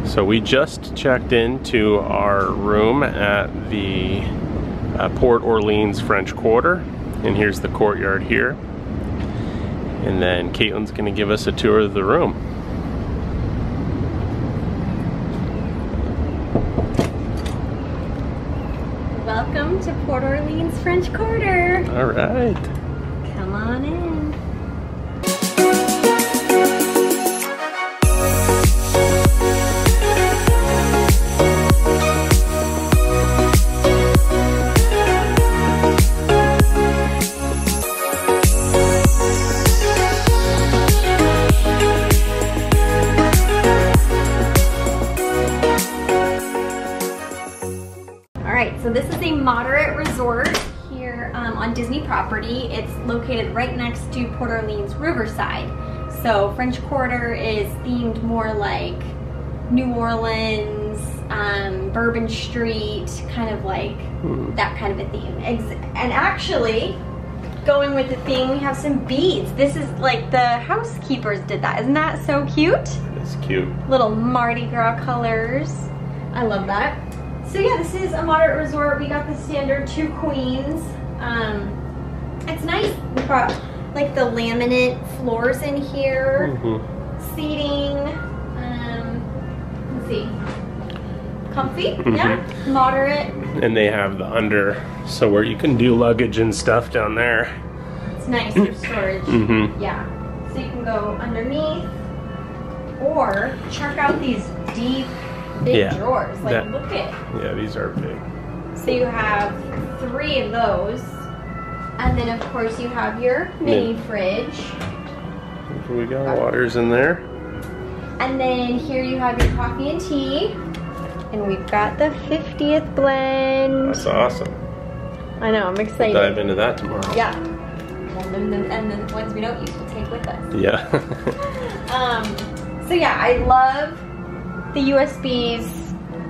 So we just checked into our room at the Port Orleans French Quarter, and here's the courtyard here. And then Caitlin's gonna give us a tour of the room. Welcome to Port Orleans French Quarter. All right. Come on in. So this is a moderate resort here on Disney property. It's located right next to Port Orleans Riverside. So French Quarter is themed more like New Orleans, Bourbon Street, kind of like that kind of a theme. And actually, going with the theme, we have some beads. This is like the housekeepers did that. Isn't that so cute? It's cute. Little Mardi Gras colors. I love that. So yeah, this is a moderate resort. We got the standard 2 queens. It's nice. We've got like the laminate floors in here. Seating. Let's see. Comfy, yeah. Moderate. And they have the under, so where you can do luggage and stuff down there. It's nice for storage. Yeah. So you can go underneath, or check out these deep, big drawers. Like, look at. Yeah, these are big. So you have 3 of those, and then of course you have your mini fridge. We got waters in there. And then here you have your coffee and tea, and we've got the 50th blend. That's awesome. I know, I'm excited. We'll dive into that tomorrow. Yeah. And then the ones we don't use we'll take with us. Yeah. So yeah, I love the USBs.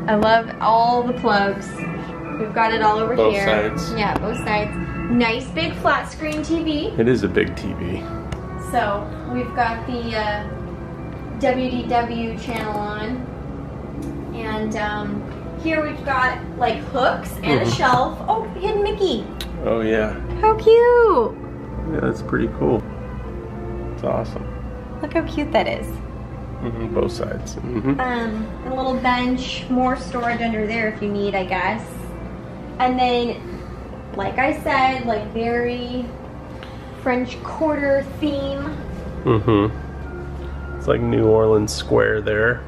I love all the plugs. We've got it all over both here. Both sides. Yeah, both sides. Nice big flat screen TV. It is a big TV. So we've got the WDW channel on. And here we've got like hooks and a shelf. Oh, hidden Mickey. Oh yeah. How cute. Yeah, that's pretty cool. It's awesome. Look how cute that is. Both sides. A little bench, more storage under there if you need, I guess. And then, like I said, like very French Quarter theme. It's like New Orleans Square there.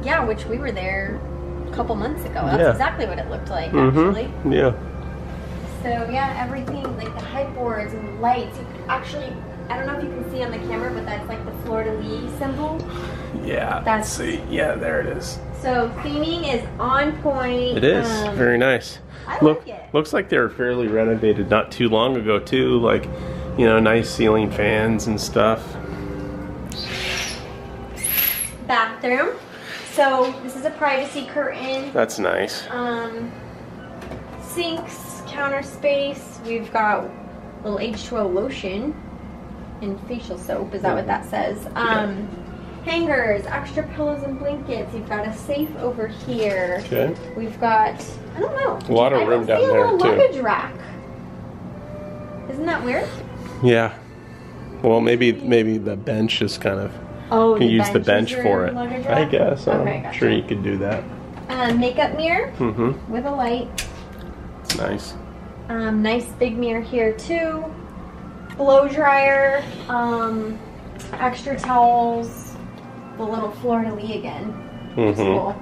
Yeah, which we were there a couple months ago. That's exactly what it looked like, actually. Yeah. So yeah, everything, like the hype boards and lights. You could actually, I don't know if you can see on the camera, but that's like the fleur-de-lis symbol. Yeah, let's see. Yeah, there it is. So theming is on point. It is. Very nice. I like it. Looks like they were fairly renovated not too long ago too. Like, you know, nice ceiling fans and stuff. Bathroom. So this is a privacy curtain. That's nice. Sinks, counter space. We've got a little H2O lotion and facial soap. Is that what that says? Hangers, extra pillows and blankets. You've got a safe over here. Okay. We've got, I don't know. A lot of room down there a little too. Luggage rack. Isn't that weird? Yeah. Well, maybe the bench is kind of. Oh, you can use the bench for it. I guess. Okay, I'm gotcha. sure you could do that. Makeup mirror with a light. It's nice. Nice big mirror here too. Blow dryer. Extra towels. The little fleur-de-lis again. Cool.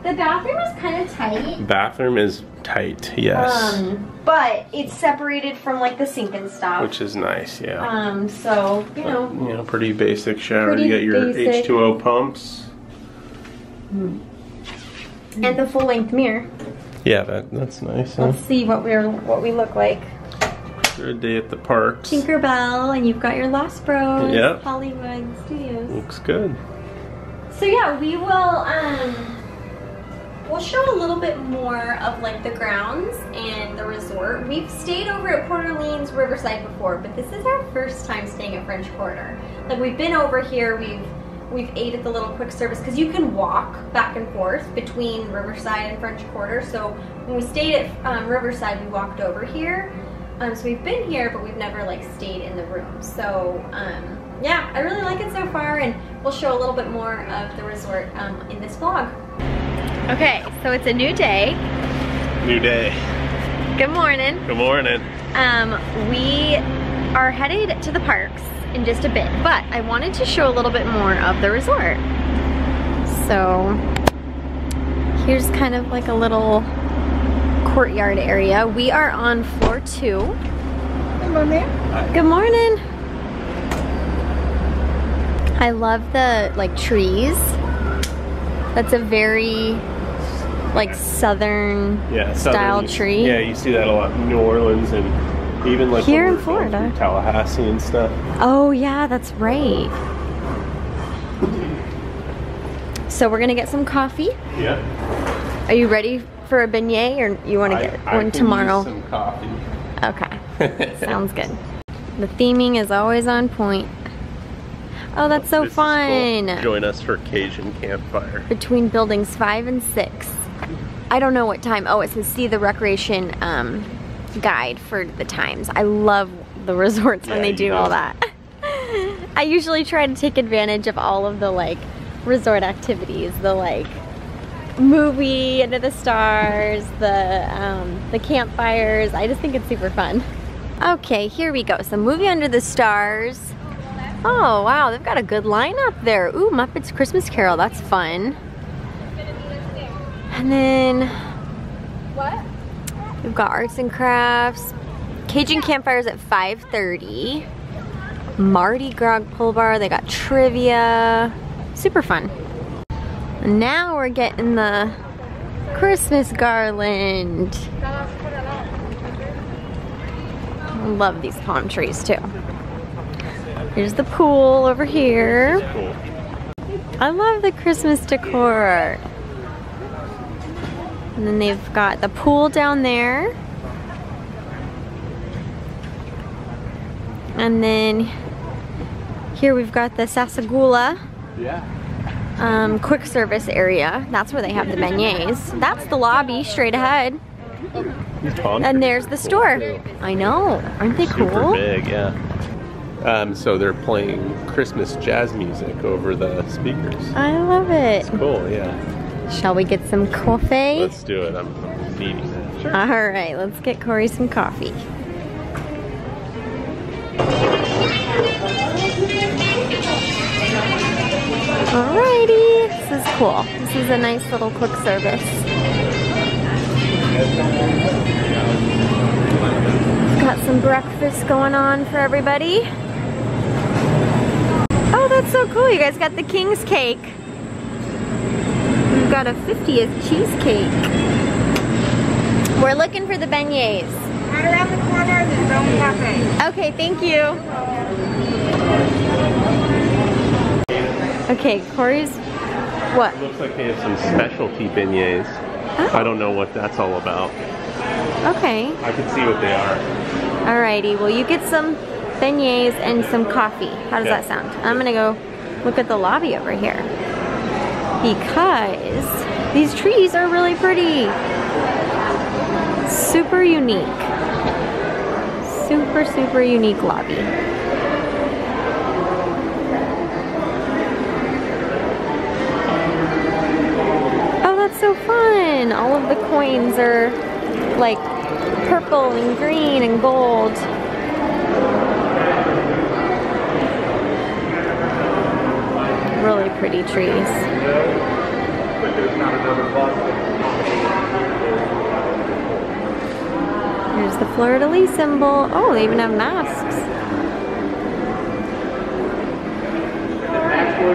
The bathroom is kind of tight. Bathroom is tight, yes. But it's separated from like the sink and stuff. Which is nice, yeah. So, you know. Pretty basic shower. Pretty You got your basic. H2O pumps. And the full-length mirror. Yeah, that's nice. Huh? Let's see what we look like. Third day at the parks. Tinkerbell, and you've got your Lost Bros. Yep. Hollywood Studios. Looks good. So yeah, we will we'll show a little bit more of like the grounds and the resort. We've stayed over at Port Orleans Riverside before, but this is our first time staying at French Quarter. Like we've been over here, we've we've ate at the little quick service because you can walk back and forth between Riverside and French Quarter. So when we stayed at Riverside, we walked over here. So we've been here, but we've never like stayed in the room. So yeah, I really like it so far, and we'll show a little bit more of the resort in this vlog. Okay, so it's a new day. New day. Good morning. Good morning. We are headed to the parks in just a bit, but I wanted to show a little bit more of the resort. So here's kind of like a little courtyard area. We are on floor 2. Good morning. Good morning. I love the like trees. That's a very like southern style tree. Yeah, you see that a lot in New Orleans and even like here in Florida, Tallahassee and stuff. Oh yeah, that's right. So we're gonna get some coffee. Yeah. Are you ready for a beignet, or you want to get one tomorrow? I can use some coffee. Okay, sounds good. The theming is always on point. Oh, that's so fun. Cool. Join us for Cajun campfire. Between buildings 5 and 6. I don't know what time. Oh, it says see the recreation guide for the times. I love the resorts when they do all that. I usually try to take advantage of all of the like resort activities, the like movie Under the Stars, the campfires. I just think it's super fun. Okay, here we go. So movie Under the Stars. Oh wow, they've got a good lineup there. Ooh, Muppets Christmas Carol, that's fun. And then we've got arts and crafts. Cajun campfires at 5:30. Mardi Gras pull bar, they got trivia. Super fun. And now we're getting the Christmas garland. I love these palm trees too. Here's the pool over here. Cool. I love the Christmas decor. And then they've got the pool down there. And then here we've got the Sassagoula quick service area. That's where they have the beignets. That's the lobby straight ahead. And there's the store. I know, aren't they cool? Super big, yeah. So they're playing Christmas jazz music over the speakers. I love it. It's cool, yeah. Shall we get some coffee? Let's do it. I'm needing that. Sure. All right, let's get Corey some coffee. Alrighty, this is cool. This is a nice little quick service. Got some breakfast going on for everybody. Oh, that's so cool. You guys got the King's cake. We've got a 50th cheesecake. We're looking for the beignets. Right around the corner, there's Rome Cafe. Okay, thank you. Okay, Corey's, what? It looks like they have some specialty beignets. Oh. I don't know what that's all about. Okay. I can see what they are. Alrighty, well you get some beignets and some coffee. How does that sound? I'm gonna go look at the lobby over here. Because these trees are really pretty. Super unique. Super, super unique lobby. Oh, that's so fun. All of the coins are like purple and green and gold. Really pretty trees. Here's the fleur-de-lis symbol. Oh, they even have masks.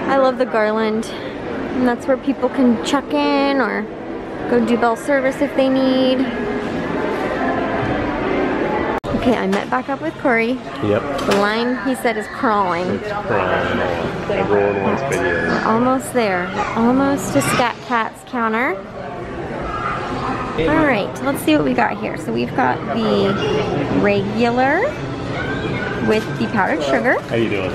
I love the garland. And that's where people can check in or go do bell service if they need. Okay, I met back up with Corey. Yep. The line, he said, is crawling. It's crawling. Everyone wants videos. We're almost there. We're almost to Scat Cat's counter. Alright, let's see what we got here. So we've got the regular with the powdered sugar. How you doing?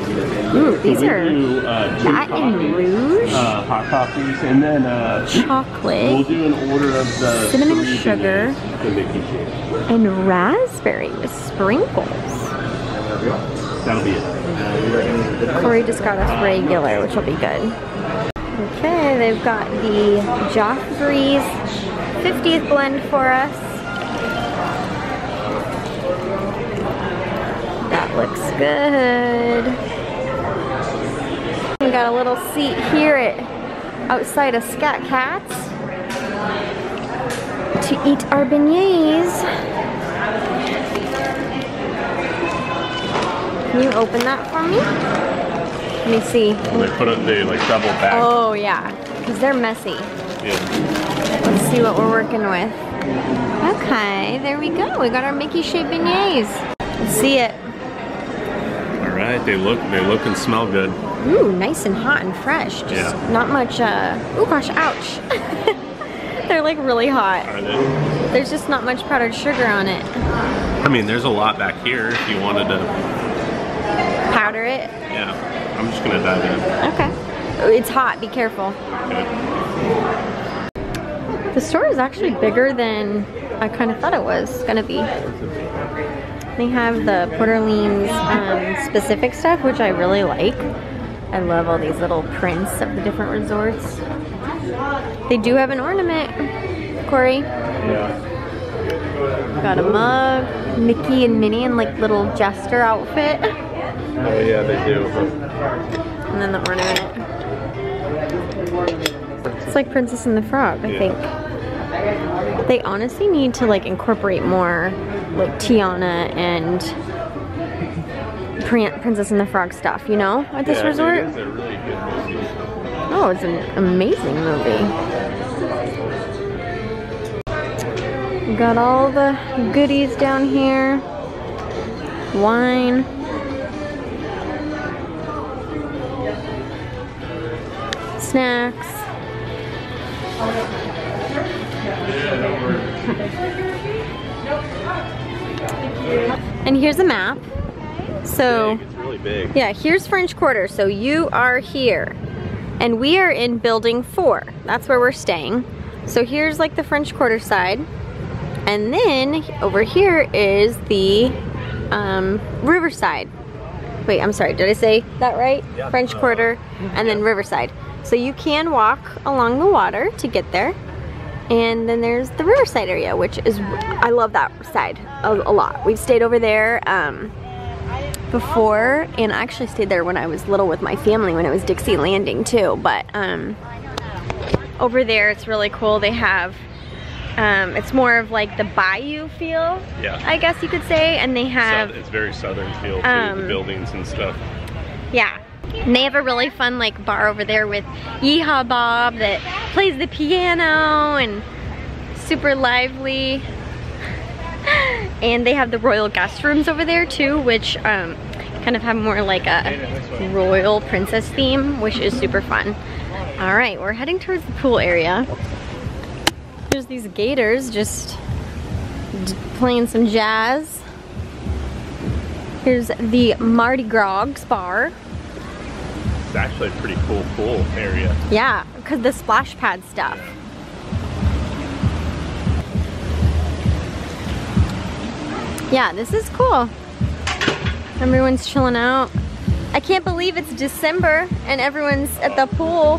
Ooh, these we are do, Baton Rouge. hot coffees, and then Chocolate. we'll do an order of the Cinnamon sugar. The Mickey shake. And raspberry with sprinkles. That'll be it. Corey just got us regular, which will be good. Okay, they've got the Joffrey's 50th blend for us. That looks good. We got a little seat here outside of Scat Cats to eat our beignets. Can you open that for me? Let me see. Well, they like double back. Oh yeah, because they're messy. Yeah. Let's see what we're working with. Okay, there we go. We got our Mickey shaped beignets. Let's see it. All right, they look and smell good. Ooh, nice and hot and fresh. Just not much, oh gosh, ouch. They're like really hot. Are they? There's just not much powdered sugar on it. I mean, there's a lot back here if you wanted to Powder it? Yeah. I'm just gonna dive in. Okay. It's hot, be careful. Okay. The store is actually bigger than I kind of thought it was gonna be. They have the Port Orleans specific stuff, which I really like. I love all these little prints of the different resorts. They do have an ornament, Corey. Yeah. Got a mug, Mickey and Minnie in like little jester outfit. Oh yeah, they do. And then the ornament. It's like Princess and the Frog, I think. They honestly need to like incorporate more like Tiana and Princess and the Frog stuff, you know, at this resort. It is a really good movie. Oh, it's an amazing movie. We got all the goodies down here. Wine. Snacks. And here's a map. So, it's really big. Yeah, here's French Quarter. So you are here. And we are in building 4. That's where we're staying. So here's like the French Quarter side. And then over here is the Riverside. Wait, I'm sorry, did I say that right? Yeah. French Quarter and then Riverside. So you can walk along the water to get there. And then there's the Riverside area, which is, I love that side a lot. We've stayed over there before, and I actually stayed there when I was little with my family when it was Dixie Landing too. But over there it's really cool. They have, it's more of like the bayou feel, I guess you could say. And they have, it's very southern feel to the buildings and stuff. Yeah. And they have a really fun like bar over there with Yeehaw Bob that plays the piano and super lively. And they have the royal guest rooms over there too, which kind of have more like a royal princess theme, which is super fun. All right, we're heading towards the pool area. There's these gators just playing some jazz. Here's the Mardi Gras bar. It's actually a pretty cool pool area. Yeah, because the splash pad stuff. Yeah, this is cool. Everyone's chilling out. I can't believe it's December and everyone's at the pool.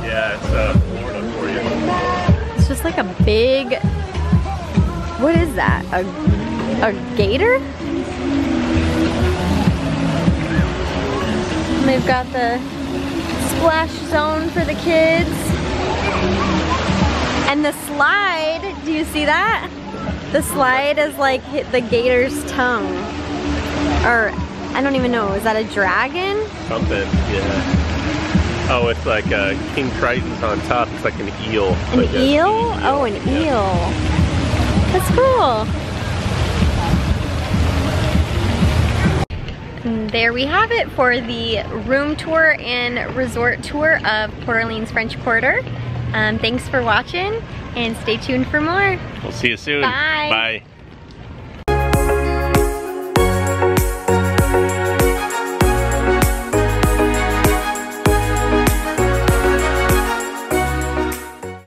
Yeah, it's Florida for you. It's just like a big, what is that? A gator? And they've got the splash zone for the kids. And the slide, do you see that? The slide is like hit the gator's tongue. Or, I don't even know, is that a dragon? Something, yeah. Oh, it's like King Triton's on top. It's like an eel. An like eel? Oh, an eel. That's cool. And there we have it for the room tour and resort tour of Port Orleans French Quarter. Thanks for watching and stay tuned for more. We'll see you soon. Bye. Bye.